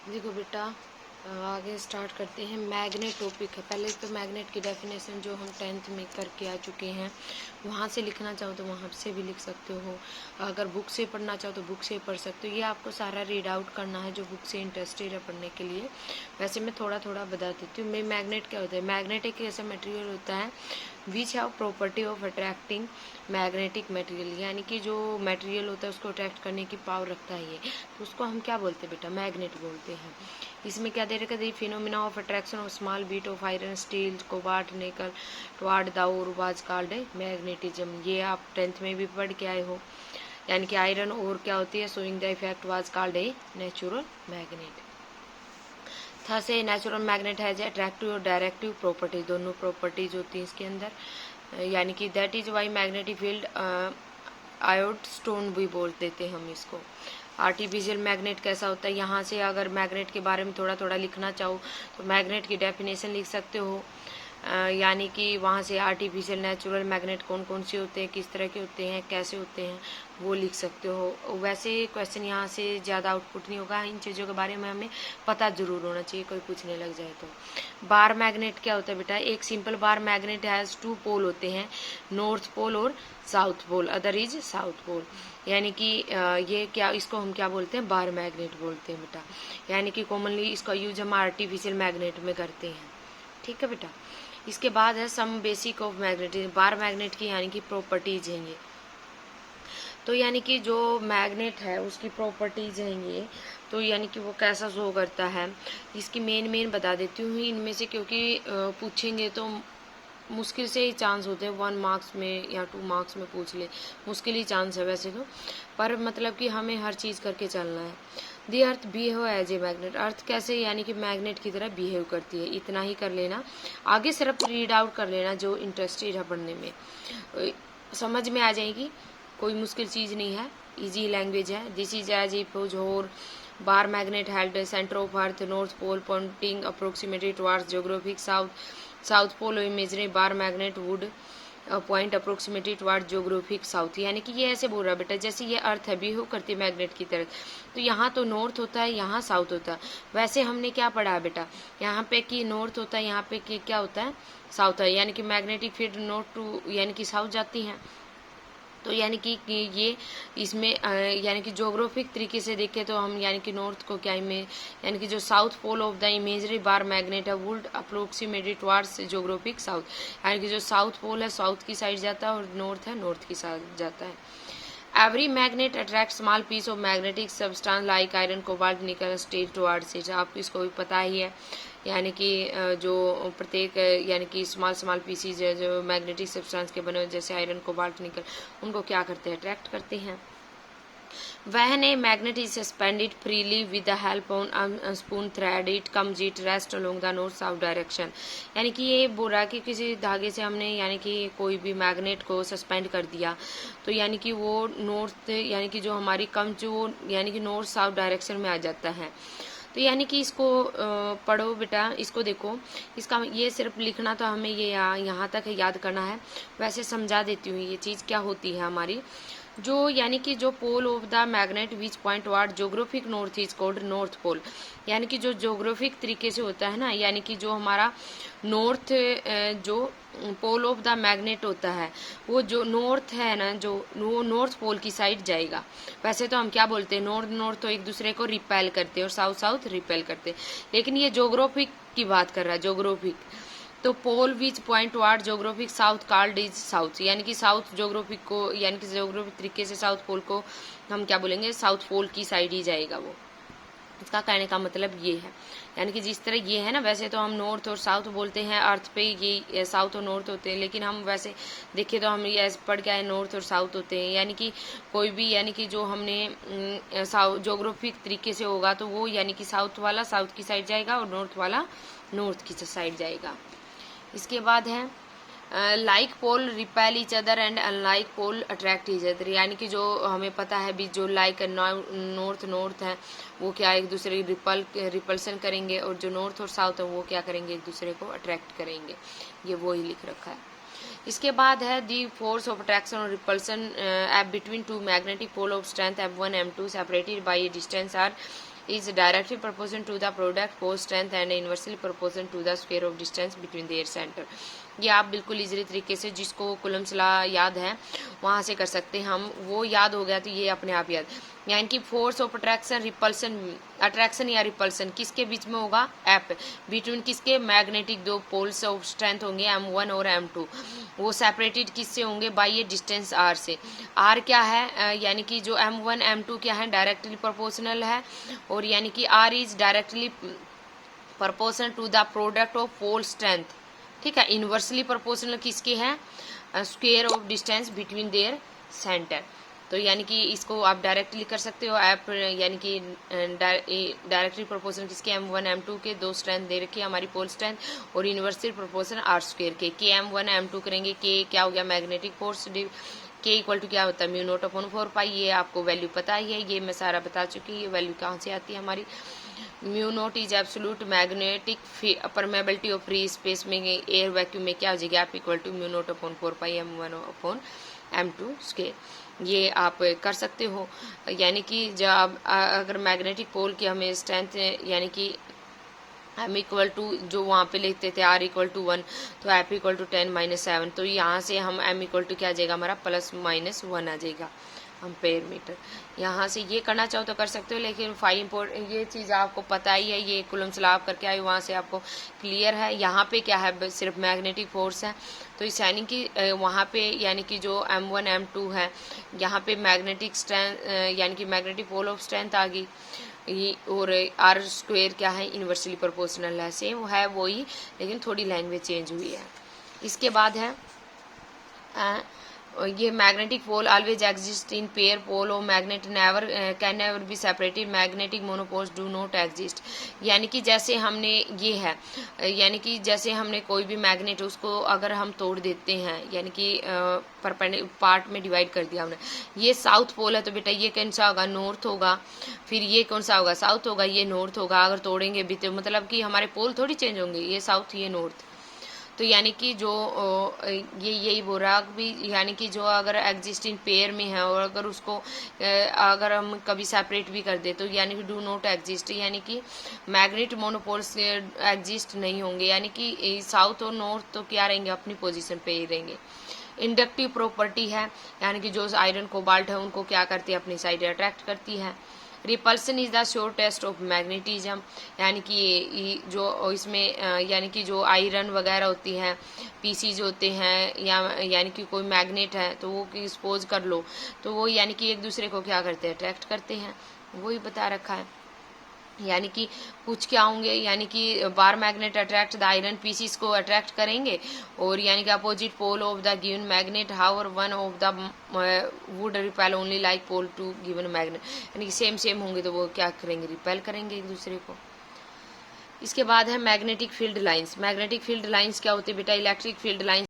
देखो बेटा, आगे स्टार्ट करते हैं। मैग्नेट टॉपिक है। पहले तो मैग्नेट की डेफिनेशन जो हम 10th में करके आ चुके हैं, वहाँ से लिखना चाहो तो वहाँ से भी लिख सकते हो। अगर बुक से पढ़ना चाहो तो बुक से पढ़ सकते हो। ये आपको सारा रीड आउट करना है जो बुक से इंटरेस्टेड है पढ़ने के लिए। वैसे मैं थोड़ा थोड़ा बता देती हूँ। मैग्नेट क्या होता है? मैग्नेट एक ऐसा मटेरियल होता है which have property of attracting magnetic material, यानी कि जो मटेरियल होता है उसको अट्रैक्ट करने की पावर रखता है ये, तो उसको हम क्या बोलते हैं बेटा? मैग्नेट बोलते हैं। इसमें क्या दे रखा है? Phenomena of attraction of small bit of iron, steel, cobalt, nickel toward the ore was called magnetism. ये आप 10th में भी पढ़ के आए हो। यानी कि आयरन और क्या होती है? Showing the effect was called a natural magnet. था से नेचुरल मैग्नेट हैज अट्रैक्टिव और डायरेक्टिव प्रॉपर्टी, दोनों प्रॉपर्टीज होती हैं इसके अंदर। यानी कि that is why magnetic field आयोड स्टोन भी बोल देते हैं हम इसको। आर्टिफिशियल मैग्नेट कैसा होता है? यहाँ से अगर मैग्नेट के बारे में थोड़ा थोड़ा लिखना चाहो तो मैग्नेट की डेफिनेशन लिख सकते हो। यानी कि वहाँ से आर्टिफिशियल नेचुरल मैग्नेट कौन कौन से होते हैं, किस तरह के होते हैं, कैसे होते हैं, वो लिख सकते हो। वैसे क्वेश्चन यहाँ से ज़्यादा आउटपुट नहीं होगा। इन चीज़ों के बारे में हमें पता जरूर होना चाहिए, कोई पूछने लग जाए तो। बार मैग्नेट क्या होता है बेटा? एक simple bar magnet has 2 pole होते हैं, नॉर्थ पोल और south pole, other is south pole. यानी कि ये क्या, इसको हम क्या बोलते हैं? बार मैग्नेट बोलते हैं बेटा। यानी कि कॉमनली इसका यूज हम आर्टिफिशियल मैग्नेट में करते हैं। ठीक है बेटा। इसके बाद है some basic of magnetism. Bar magnet की यानी कि प्रॉपर्टीज हैं ये। तो यानी कि जो मैग्नेट है उसकी प्रॉपर्टीज हैं ये, तो यानी कि वो कैसा शो करता है, इसकी मेन बता देती हूँ इनमें से, क्योंकि पूछेंगे तो मुश्किल से ही चांस होते हैं 1 मार्क्स में या 2 मार्क्स में पूछ ले, मुश्किल ही चांस है वैसे तो, पर मतलब कि हमें हर चीज़ करके चलना है। दी अर्थ बिहेव एज ए मैग्नेट। अर्थ कैसे? यानी कि मैग्नेट की तरह बिहेव करती है। इतना ही कर लेना, आगे सिर्फ रीड आउट कर लेना जो इंटरेस्टेड है पढ़ने में, समझ में आ जाएगी। कोई मुश्किल चीज़ नहीं है, इजी लैंग्वेज है। This is as if our bar magnet held centre of earth, north pole pointing approximately towards geographic south pole imagery bar magnet would point approximately toward geographic south. यानी कि ये ऐसे बोल रहा है बेटा, जैसे ये अर्थ है बिहेव करती है मैग्नेट की तरह, तो यहाँ तो नॉर्थ होता है, यहाँ साउथ होता है। वैसे हमने क्या पढ़ा है बेटा? यहाँ पे कि नॉर्थ होता है, यहाँ पे कि क्या होता है? साउथ है। यानी कि मैग्नेटिक फील्ड नॉर्थ टू यानी कि साउथ जाती हैं। तो यानी कि ये इसमें यानी कि जोग्राफिक तरीके से देखें तो हम यानी कि नॉर्थ को क्या इमेज, यानी कि जो south pole of the imaginary bar magnet है would approximately towards geographic south. यानी कि जो साउथ पोल है साउथ की साइड जाता है और नॉर्थ है नॉर्थ की साइड जाता है। Every magnet attract small piece of magnetic substance like iron cobalt nickel steel towards it. आपको इसको भी पता ही है। यानी कि जो प्रत्येक यानी कि स्मॉल पीसीज है जो मैग्नेटिक सब्सटेंस के बने हुए, जैसे आयरन कोबाल्ट निकल, उनको क्या करते हैं? अट्रैक्ट करते हैं। When a magnet is suspended freely with the help of a spoon thread, it comes it rest along the north south direction। यानी कि ये बोल रहा है कि किसी धागे से हमने यानी कि कोई भी मैग्नेट को सस्पेंड कर दिया, तो यानी कि वो नॉर्थ यानी कि जो हमारी कम जो यानी कि नॉर्थ साउथ डायरेक्शन में आ जाता है। तो यानी कि इसको पढ़ो बेटा, इसको देखो, इसका ये सिर्फ लिखना तो हमें ये यहाँ तक याद करना है। वैसे समझा देती हूँ ये चीज़ क्या होती है हमारी। जो यानी कि जो pole of the magnet which point ward geographic north is called north pole. यानी कि जो जोग्राफिक तरीके से होता है ना, यानी कि जो हमारा नॉर्थ जो पोल ऑफ द मैग्नेट होता है वो जो नॉर्थ है ना, जो वो नॉर्थ पोल की साइड जाएगा। वैसे तो हम क्या बोलते हैं? नॉर्थ तो एक दूसरे को रिपेल करते हैं और साउथ रिपेल करते हैं, लेकिन ये जोग्राफिक की बात कर रहा है, जोग्राफिक। तो pole which point ward geographic south called is south. यानी कि साउथ जोग्राफिक को यानी कि जोग्राफिक तरीके से साउथ पोल को हम क्या बोलेंगे? साउथ पोल की साइड ही जाएगा वो। इसका कहने का मतलब ये है। यानी कि जिस तरह ये है ना, वैसे तो हम नॉर्थ और साउथ बोलते हैं अर्थ पे, ये साउथ और नॉर्थ होते हैं, लेकिन हम वैसे देखें तो हम ये पढ़ के आए नॉर्थ और साउथ होते हैं। यानी कि कोई भी यानी कि जो हमने साउथ जोग्राफिक तरीके से होगा तो वो यानी कि साउथ वाला साउथ की साइड जाएगा और नॉर्थ वाला नॉर्थ की साइड जाएगा। इसके बाद है like pole repel each other and unlike pole attract each other. यानी कि जो हमें पता है भी, जो लाइक नॉर्थ है वो क्या एक दूसरे रिपल्सन करेंगे, और जो नॉर्थ और साउथ है वो क्या करेंगे? एक दूसरे को अट्रैक्ट करेंगे। ये वो ही लिख रखा है। इसके बाद है दी फोर्स ऑफ अट्रैक्शन और repulsion between two magnetic pole of strength F1 M2 separated by a distance R is directly proportional to the product force strength and inversely proportional to the square of distance between their center. ये आप बिल्कुल easily तरीके से, जिसको coulombs law याद है वहाँ से कर सकते हैं हम, वो याद हो गया तो ये अपने आप याद। यानी कि force of attraction repulsion, attraction या रिपल्सन किसके बीच में होगा, एफ, बिटवीन किसके, मैग्नेटिक दो पोल्स ऑफ स्ट्रेंथ होंगे M1 और M2, वो सेपरेटेड किससे होंगे, बाई ए डिस्टेंस R से। R क्या है, यानी कि जो M1 M2 क्या है, डायरेक्टली प्रोपोर्शनल है, और यानी कि R is directly proportional to the product of pole strength, ठीक है। इनवर्सली प्रोपोर्शनल किसके हैं, square of distance between their centre. तो यानी कि इसको आप डायरेक्टली कर सकते हो, आप यानी कि डायरेक्टली प्रोपोर्शनल किसके, M1 M2 के, दो स्ट्रेंथ दे रखी है हमारी पोल स्ट्रेंथ, और इनवर्सली प्रोपोर्शनल R स्क्वायर के M1 M2 करेंगे, के क्या हो गया, मैग्नेटिक फोर्स, के इक्वल टू क्या होता है, म्यू नॉट अपॉन 4 पाई, ये आपको वैल्यू पता ही है, ये मैं सारा बता चुकी हूँ। ये वैल्यू कहाँ से आती है हमारी, mu naught is absolute magnetic permeability of free space में, एयर वैक्यूम में क्या हो जाएगी, आप equal to mu naught upon 4 pi M1 upon M2 square. ये आप कर सकते हो। यानी कि जब अगर मैग्नेटिक पोल की हमें स्ट्रेंथ, यानी कि M इक्वल टू जो वहाँ पे लिखते थे R इक्वल टू 1, तो F इक्वल टू 10 - 7, तो यहाँ से हम M इक्वल टू क्या आ जाएगा हमारा, +-1 आ जाएगा एम्पेयर मीटर। यहाँ से ये करना चाहो तो कर सकते हो, लेकिन ये चीज़ आपको पता ही है, ये कुलम्स लॉ आप करके आए, वहाँ से आपको क्लियर है। यहाँ पे क्या है, सिर्फ मैग्नेटिक फोर्स है, तो इस यानी कि वहाँ पे यानी कि जो M1 M2 है, यहाँ पे मैग्नेटिक स्ट्रेंथ, यानी कि मैग्नेटिक पोल ऑफ स्ट्रेंथ आ गई, और R स्क्वायर क्या है, इनवर्सली प्रोपोर्शनल है, सेम है वही, लेकिन थोड़ी लैंग्वेज चेंज हुई है। इसके बाद है ये magnetic pole always exist in pair pole और magnet never can never be separated, magnetic monopoles do not exist. यानी कि जैसे हमने ये है, यानी कि जैसे हमने कोई भी मैग्नेट उसको अगर हम तोड़ देते हैं, यानी कि पार्ट में डिवाइड कर दिया हमने, ये साउथ पोल है तो बेटा ये कौन सा होगा, नॉर्थ होगा, फिर ये कौन सा होगा, साउथ होगा, ये नॉर्थ होगा। अगर तोड़ेंगे भी तो मतलब कि हमारे पोल थोड़ी चेंज होंगे, ये साउथ ये नॉर्थ। तो यानी कि जो ये यही बोल रहा भी, यानी कि जो अगर एग्जिस्टिंग पेयर में है और अगर उसको अगर हम कभी सेपरेट भी कर दे तो यानी कि डू नॉट एग्जिस्ट, यानी कि मैग्नेट मोनोपोल्स एग्जिस्ट नहीं होंगे, यानी कि साउथ और नॉर्थ तो क्या रहेंगे, अपनी पोजीशन पे ही रहेंगे। इंडक्टिव प्रॉपर्टी है, यानी कि जो आयरन कोबाल्ट है उनको क्या करती है, अपनी साइड अट्रैक्ट करती है। Repulsion is the shortest of magnetism, यानी कि जो इसमें यानी कि जो आयरन वगैरह होती हैं, पीसी जो होते हैं, या यानी कि कोई मैग्नेट है तो वो एक्सपोज कर लो तो वो यानी कि एक दूसरे को क्या करते हैं, अट्रैक्ट करते हैं, वही बता रखा है। यानी कि कुछ क्या होंगे, यानी कि bar magnet attract the iron pieces को अट्रैक्ट करेंगे, और यानी कि opposite pole of the given magnet however one of the would repel only like pole to given magnet, यानी कि सेम होंगे तो वो क्या करेंगे, रिपेल करेंगे एक दूसरे को। इसके बाद है magnetic field lines. Magnetic field lines क्या होती है बेटा, इलेक्ट्रिक फील्ड लाइंस